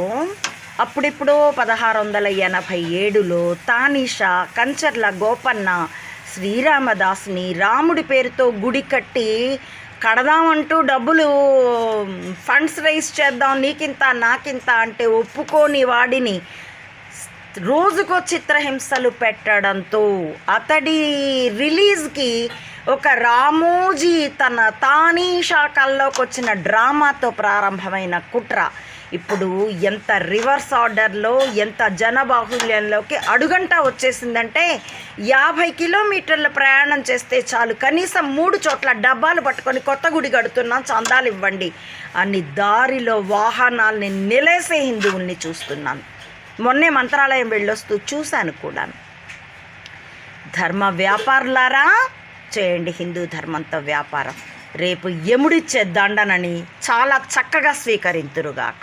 ఓం. అప్పుడిప్పుడో 1687లో తానీషా కంచర్ల గోపన్న శ్రీరామదాస్ని రాముడి పేరుతో గుడి కట్టి కడదామంటూ డబ్బులు ఫండ్స్ రైజ్ చేద్దాం, నీకింత నాకింత అంటే ఒప్పుకోని వాడిని రోజుకో చిత్రహింసలు పెట్టడంతో అతడి రిలీజ్కి ఒక రామోజీ తన తానీషా కల్లోకి వచ్చిన డ్రామాతో ప్రారంభమైన కుట్ర ఇప్పుడు ఎంత రివర్స్ ఆర్డర్లో, ఎంత జనబాహుల్యంలోకి అడుగంట వచ్చేసిందంటే 50 కిలోమీటర్ల ప్రయాణం చేస్తే చాలు, కనీసం 3 చోట్ల డబ్బాలు పట్టుకొని కొత్త గుడి కడుతున్నాం, చందాలు ఇవ్వండి అని దారిలో వాహనాల్ని నిలేసే హిందువుల్ని చూస్తున్నాను. మొన్నే మంత్రాలయం వెళ్ళొస్తూ చూశాను కూడా. ధర్మ వ్యాపారులారా, చేయండి హిందూ ధర్మంతో వ్యాపారం. రేపు యముడిచ్చే దండనని చాలా చక్కగా స్వీకరింతురుగాక.